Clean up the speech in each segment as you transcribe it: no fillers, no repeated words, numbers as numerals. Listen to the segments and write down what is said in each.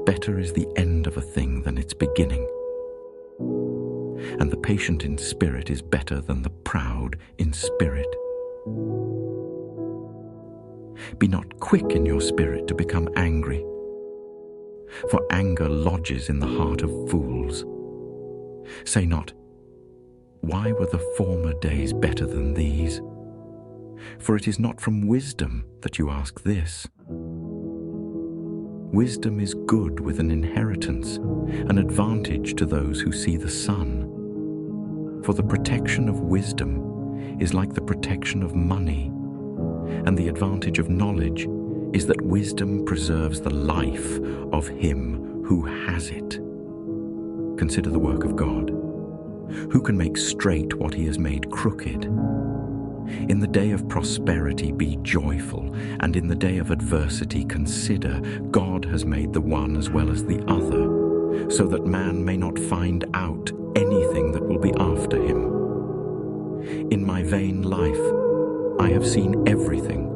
Better is the end of a thing than its beginning, and the patient in spirit is better than the proud in spirit. Be not quick in your spirit to become angry, for anger lodges in the heart of fools. Say not, "Why were the former days better than these?" For it is not from wisdom that you ask this. Wisdom is good with an inheritance, an advantage to those who see the sun. For the protection of wisdom is like the protection of money, and the advantage of knowledge is that wisdom preserves the life of him who has it. Consider the work of God. Who can make straight what he has made crooked? In the day of prosperity be joyful, and in the day of adversity consider God has made the one as well as the other, so that man may not find out anything that will be after him. In my vain life I have seen everything.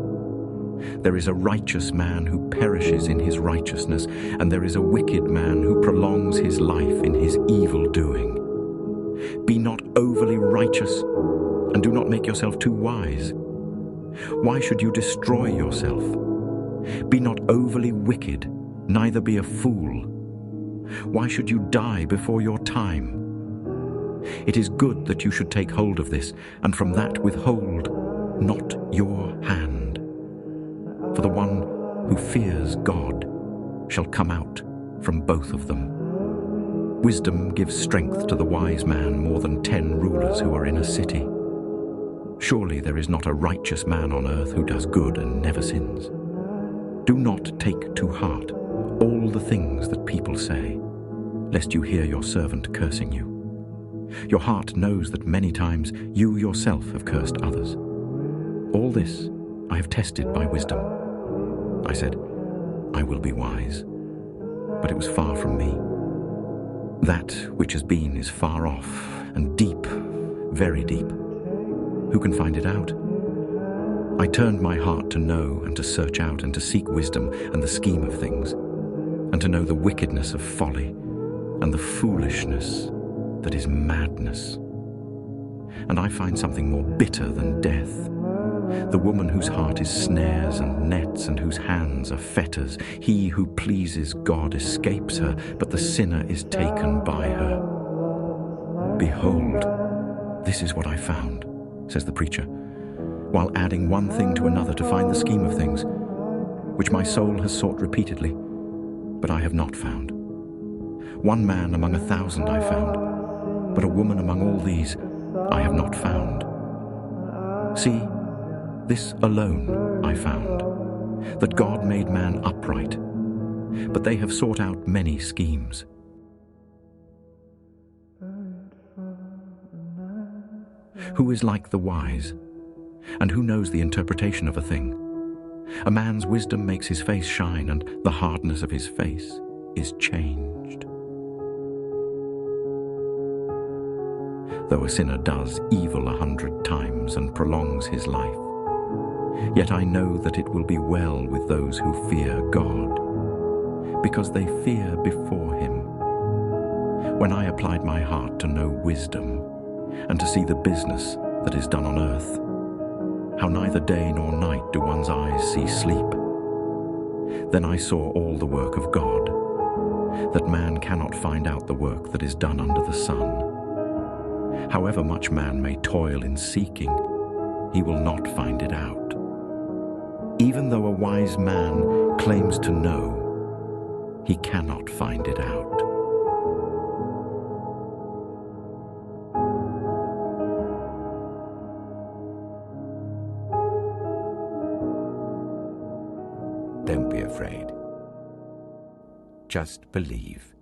There is a righteous man who perishes in his righteousness, and there is a wicked man who prolongs his life in his evil doing. Be not overly righteous, and do not make yourself too wise. Why should you destroy yourself? Be not overly wicked, neither be a fool. Why should you die before your time? It is good that you should take hold of this, and from that withhold not your hand. For the one who fears God shall come out from both of them. Wisdom gives strength to the wise man more than 10 rulers who are in a city. Surely there is not a righteous man on earth who does good and never sins. Do not take to heart all the things that people say, lest you hear your servant cursing you. Your heart knows that many times you yourself have cursed others. All this I have tested by wisdom. I said, I will be wise, but it was far from me. That which has been is far off and deep, very deep. Who can find it out? I turned my heart to know and to search out and to seek wisdom and the scheme of things, and to know the wickedness of folly and the foolishness that is madness. And I find something more bitter than death. The woman whose heart is snares and nets and whose hands are fetters. He who pleases God escapes her, but the sinner is taken by her. Behold, this is what I found, says the preacher, while adding one thing to another to find the scheme of things, which my soul has sought repeatedly, but I have not found. One man among 1,000 I found, but a woman among all these I have not found. See, this alone I found, that God made man upright, but they have sought out many schemes. Who is like the wise, and who knows the interpretation of a thing? A man's wisdom makes his face shine, and the hardness of his face is changed. Though a sinner does evil 100 times and prolongs his life, yet I know that it will be well with those who fear God, because they fear before him. When I applied my heart to know wisdom, and to see the business that is done on earth, how neither day nor night do one's eyes see sleep, then I saw all the work of God, that man cannot find out the work that is done under the sun. However much man may toil in seeking, he will not find it out. Even though a wise man claims to know, he cannot find it out. Don't be afraid. Just believe.